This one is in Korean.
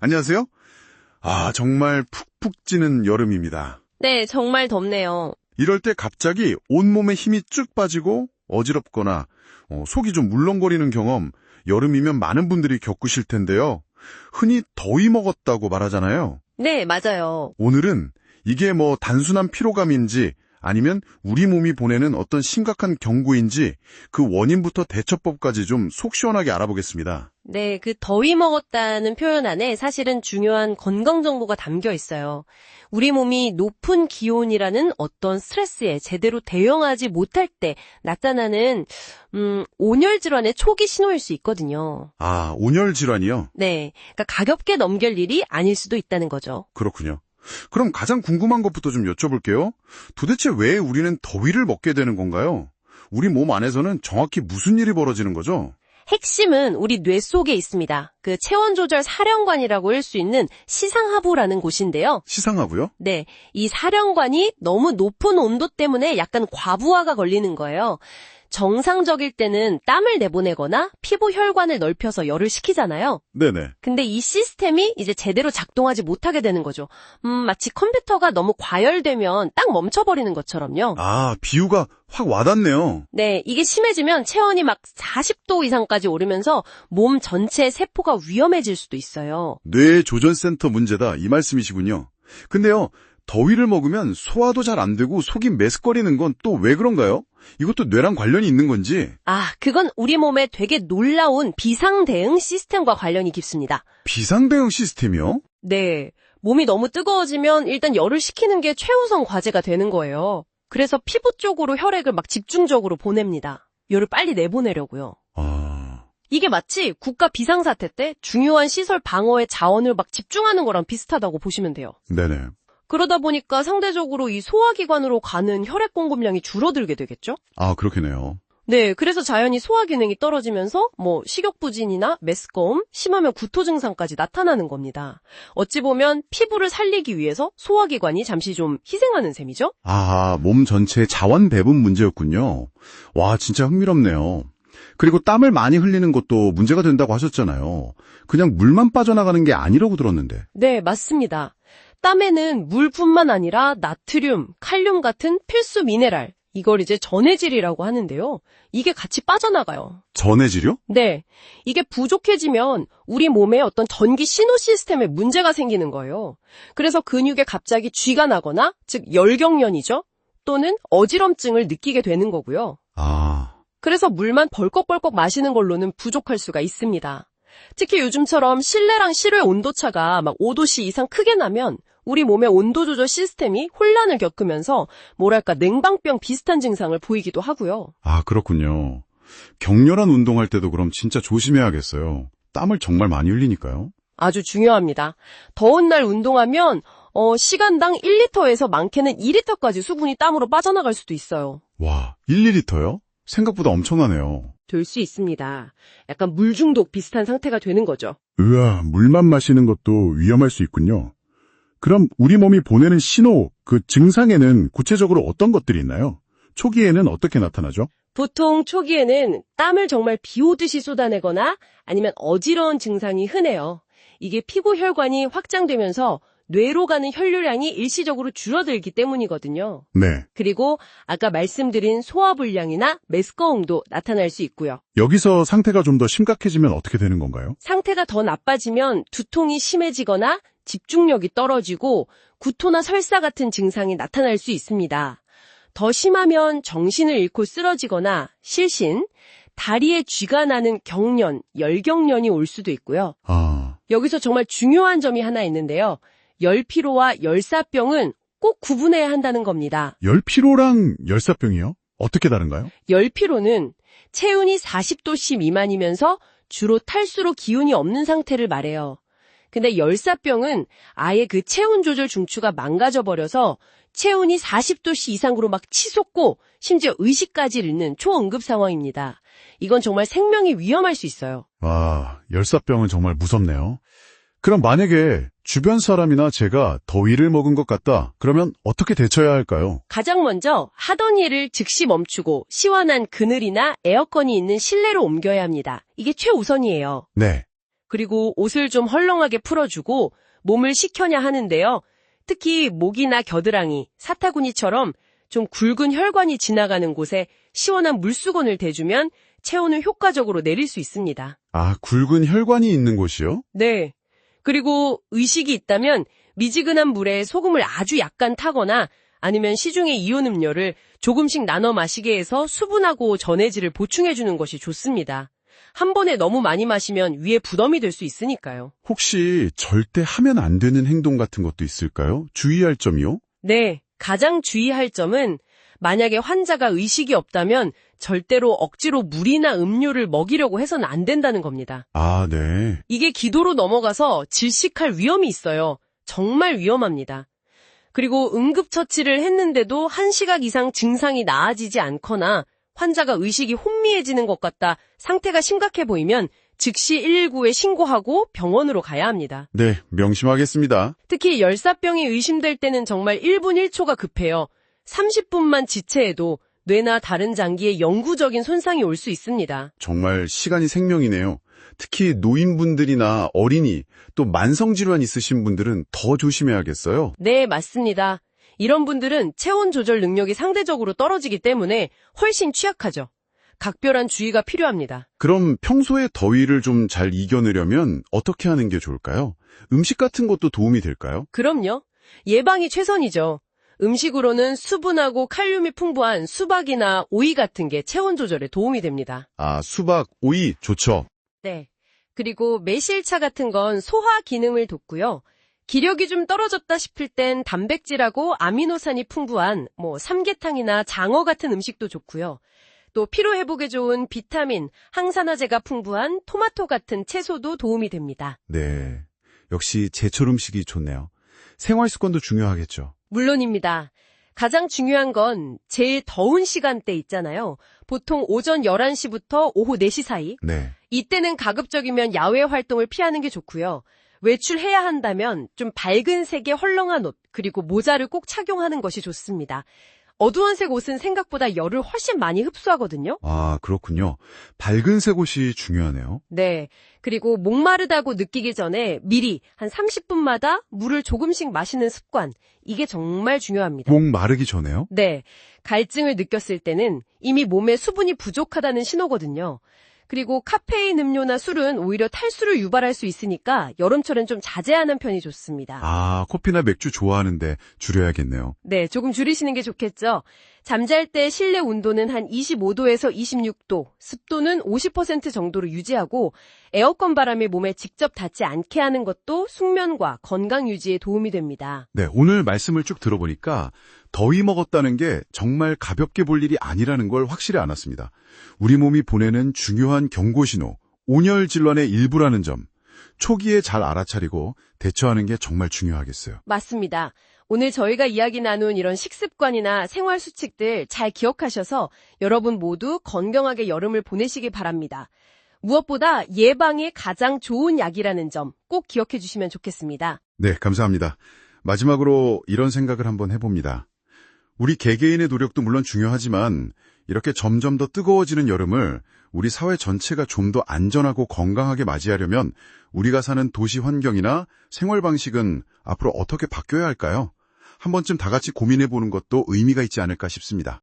안녕하세요. 정말 푹푹 찌는 여름입니다. 네, 정말 덥네요. 이럴 때 갑자기 온몸에 힘이 쭉 빠지고 어지럽거나 속이 좀 물렁거리는 경험 여름이면 많은 분들이 겪으실 텐데요. 흔히 더위 먹었다고 말하잖아요. 네, 맞아요. 오늘은 이게 단순한 피로감인지 아니면 우리 몸이 보내는 어떤 심각한 경고인지 그 원인부터 대처법까지 좀 속 시원하게 알아보겠습니다. 네, 그 더위 먹었다는 표현 안에 사실은 중요한 건강 정보가 담겨 있어요. 우리 몸이 높은 기온이라는 어떤 스트레스에 제대로 대응하지 못할 때 나타나는 온열 질환의 초기 신호일 수 있거든요. 온열 질환이요? 네, 그러니까 가볍게 넘길 일이 아닐 수도 있다는 거죠. 그렇군요. 그럼 가장 궁금한 것부터 좀 여쭤볼게요. 도대체 왜 우리는 더위를 먹게 되는 건가요? 우리 몸 안에서는 정확히 무슨 일이 벌어지는 거죠? 핵심은 우리 뇌 속에 있습니다. 그 체온 조절 사령관이라고 할 수 있는 시상하부라는 곳인데요. 시상하고요? 네, 이 사령관이 너무 높은 온도 때문에 약간 과부하가 걸리는 거예요. 정상적일 때는 땀을 내보내거나 피부 혈관을 넓혀서 열을 식히잖아요. 네네. 근데 이 시스템이 이제 제대로 작동하지 못하게 되는 거죠. 마치 컴퓨터가 너무 과열되면 딱 멈춰버리는 것처럼요. 비유가 확 와닿네요. 네, 이게 심해지면 체온이 막 40도 이상까지 오르면서 몸 전체 세포가 위험해질 수도 있어요. 뇌 조전센터 문제다 이 말씀이시군요. 근데요, 더위를 먹으면 소화도 잘 안 되고 속이 메스꺼리는 건 또 왜 그런가요? 이것도 뇌랑 관련이 있는 건지? 그건 우리 몸의 되게 놀라운 비상대응 시스템과 관련이 깊습니다. 비상대응 시스템이요? 네, 몸이 너무 뜨거워지면 일단 열을 식히는 게 최우선 과제가 되는 거예요. 그래서 피부 쪽으로 혈액을 막 집중적으로 보냅니다. 열을 빨리 내보내려고요. 이게 마치 국가 비상사태 때 중요한 시설 방어의 자원을 막 집중하는 거랑 비슷하다고 보시면 돼요. 네네. 그러다 보니까 상대적으로 이 소화기관으로 가는 혈액 공급량이 줄어들게 되겠죠? 그렇겠네요. 네, 그래서 자연히 소화 기능이 떨어지면서 식욕부진이나 메스꺼움, 심하면 구토 증상까지 나타나는 겁니다. 어찌 보면 피부를 살리기 위해서 소화기관이 잠시 좀 희생하는 셈이죠? 몸 전체의 자원 배분 문제였군요. 와, 진짜 흥미롭네요. 그리고 땀을 많이 흘리는 것도 문제가 된다고 하셨잖아요. 그냥 물만 빠져나가는 게 아니라고 들었는데. 네, 맞습니다. 땀에는 물뿐만 아니라 나트륨, 칼륨 같은 필수 미네랄, 이걸 이제 전해질이라고 하는데요. 이게 같이 빠져나가요. 전해질이요? 네. 이게 부족해지면 우리 몸에 어떤 전기 신호 시스템에 문제가 생기는 거예요. 그래서 근육에 갑자기 쥐가 나거나, 즉 열경련이죠. 또는 어지럼증을 느끼게 되는 거고요. 그래서 물만 벌컥벌컥 마시는 걸로는 부족할 수가 있습니다. 특히 요즘처럼 실내랑 실외 온도차가 막 5도씨 이상 크게 나면 우리 몸의 온도 조절 시스템이 혼란을 겪으면서 냉방병 비슷한 증상을 보이기도 하고요. 그렇군요. 격렬한 운동할 때도 그럼 진짜 조심해야겠어요. 땀을 정말 많이 흘리니까요. 아주 중요합니다. 더운 날 운동하면 시간당 1리터에서 많게는 2리터까지 수분이 땀으로 빠져나갈 수도 있어요. 와, 1~2리터요? 생각보다 엄청나네요. 될 수 있습니다. 약간 물 중독 비슷한 상태가 되는 거죠. 물만 마시는 것도 위험할 수 있군요. 그럼 우리 몸이 보내는 신호, 그 증상에는 구체적으로 어떤 것들이 있나요? 초기에는 어떻게 나타나죠? 보통 초기에는 땀을 정말 비 오듯이 쏟아내거나 아니면 어지러운 증상이 흔해요. 이게 피부 혈관이 확장되면서 뇌로 가는 혈류량이 일시적으로 줄어들기 때문이거든요. 네. 그리고 아까 말씀드린 소화불량이나 메스꺼움도 나타날 수 있고요. 여기서 상태가 좀 더 심각해지면 어떻게 되는 건가요? 상태가 더 나빠지면 두통이 심해지거나 집중력이 떨어지고 구토나 설사 같은 증상이 나타날 수 있습니다. 더 심하면 정신을 잃고 쓰러지거나 실신, 다리에 쥐가 나는 경련, 열경련이 올 수도 있고요. 여기서 정말 중요한 점이 하나 있는데요. 열피로와 열사병은 꼭 구분해야 한다는 겁니다. 열피로랑 열사병이요? 어떻게 다른가요? 열피로는 체온이 40도씨 미만이면서 주로 탈수로 기운이 없는 상태를 말해요. 근데 열사병은 아예 그 체온 조절 중추가 망가져 버려서 체온이 40도씨 이상으로 막 치솟고 심지어 의식까지 잃는 초응급 상황입니다. 이건 정말 생명이 위험할 수 있어요. 열사병은 정말 무섭네요. 그럼 만약에 주변 사람이나 제가 더위를 먹은 것 같다, 그러면 어떻게 대처해야 할까요? 가장 먼저 하던 일을 즉시 멈추고 시원한 그늘이나 에어컨이 있는 실내로 옮겨야 합니다. 이게 최우선이에요. 네. 그리고 옷을 좀 헐렁하게 풀어주고 몸을 식혀야 하는데요. 특히 목이나 겨드랑이, 사타구니처럼 좀 굵은 혈관이 지나가는 곳에 시원한 물수건을 대주면 체온을 효과적으로 내릴 수 있습니다. 아, 굵은 혈관이 있는 곳이요? 네. 그리고 의식이 있다면 미지근한 물에 소금을 아주 약간 타거나 아니면 시중의 이온 음료를 조금씩 나눠 마시게 해서 수분하고 전해질을 보충해주는 것이 좋습니다. 한 번에 너무 많이 마시면 위에 부담이 될 수 있으니까요. 혹시 절대 하면 안 되는 행동 같은 것도 있을까요? 주의할 점이요? 네. 가장 주의할 점은 만약에 환자가 의식이 없다면 절대로 억지로 물이나 음료를 먹이려고 해서는 안 된다는 겁니다. 아, 네. 이게 기도로 넘어가서 질식할 위험이 있어요. 정말 위험합니다. 그리고 응급처치를 했는데도 1시간 이상 증상이 나아지지 않거나 환자가 의식이 혼미해지는 것 같다, 상태가 심각해 보이면 즉시 119에 신고하고 병원으로 가야 합니다. 네, 명심하겠습니다. 특히 열사병이 의심될 때는 정말 1분 1초가 급해요. 30분만 지체해도 뇌나 다른 장기에 영구적인 손상이 올 수 있습니다. 정말 시간이 생명이네요. 특히 노인분들이나 어린이, 또 만성질환 있으신 분들은 더 조심해야겠어요. 네, 맞습니다. 이런 분들은 체온 조절 능력이 상대적으로 떨어지기 때문에 훨씬 취약하죠. 각별한 주의가 필요합니다. 그럼 평소에 더위를 좀 잘 이겨내려면 어떻게 하는 게 좋을까요? 음식 같은 것도 도움이 될까요? 그럼요. 예방이 최선이죠. 음식으로는 수분하고 칼륨이 풍부한 수박이나 오이 같은 게 체온 조절에 도움이 됩니다. 아, 수박, 오이 좋죠. 네. 그리고 매실차 같은 건 소화 기능을 돕고요. 기력이 좀 떨어졌다 싶을 땐 단백질하고 아미노산이 풍부한 삼계탕이나 장어 같은 음식도 좋고요. 또 피로 회복에 좋은 비타민, 항산화제가 풍부한 토마토 같은 채소도 도움이 됩니다. 네. 역시 제철 음식이 좋네요. 생활 습관도 중요하겠죠. 물론입니다. 가장 중요한 건 제일 더운 시간대 있잖아요. 보통 오전 11시부터 오후 4시 사이. 네. 이때는 가급적이면 야외 활동을 피하는 게 좋고요. 외출해야 한다면 좀 밝은 색의 헐렁한 옷, 그리고 모자를 꼭 착용하는 것이 좋습니다. 어두운색 옷은 생각보다 열을 훨씬 많이 흡수하거든요. 아, 그렇군요. 밝은색 옷이 중요하네요. 네. 그리고 목마르다고 느끼기 전에 미리 한 30분마다 물을 조금씩 마시는 습관. 이게 정말 중요합니다. 목 마르기 전에요? 네. 갈증을 느꼈을 때는 이미 몸에 수분이 부족하다는 신호거든요. 그리고 카페인 음료나 술은 오히려 탈수를 유발할 수 있으니까 여름철엔 좀 자제하는 편이 좋습니다. 아, 커피나 맥주 좋아하는데 줄여야겠네요. 네, 조금 줄이시는 게 좋겠죠. 잠잘 때 실내 온도는 한 25도에서 26도, 습도는 50% 정도로 유지하고 에어컨 바람이 몸에 직접 닿지 않게 하는 것도 숙면과 건강 유지에 도움이 됩니다. 네, 오늘 말씀을 쭉 들어보니까 더위 먹었다는 게 정말 가볍게 볼 일이 아니라는 걸 확실히 알았습니다. 우리 몸이 보내는 중요한 경고신호, 온열 질환의 일부라는 점, 초기에 잘 알아차리고 대처하는 게 정말 중요하겠어요. 맞습니다. 오늘 저희가 이야기 나눈 이런 식습관이나 생활 수칙들 잘 기억하셔서 여러분 모두 건강하게 여름을 보내시기 바랍니다. 무엇보다 예방에 가장 좋은 약이라는 점 꼭 기억해 주시면 좋겠습니다. 네, 감사합니다. 마지막으로 이런 생각을 한번 해봅니다. 우리 개개인의 노력도 물론 중요하지만 이렇게 점점 더 뜨거워지는 여름을 우리 사회 전체가 좀 더 안전하고 건강하게 맞이하려면 우리가 사는 도시 환경이나 생활 방식은 앞으로 어떻게 바뀌어야 할까요? 한 번쯤 다 같이 고민해보는 것도 의미가 있지 않을까 싶습니다.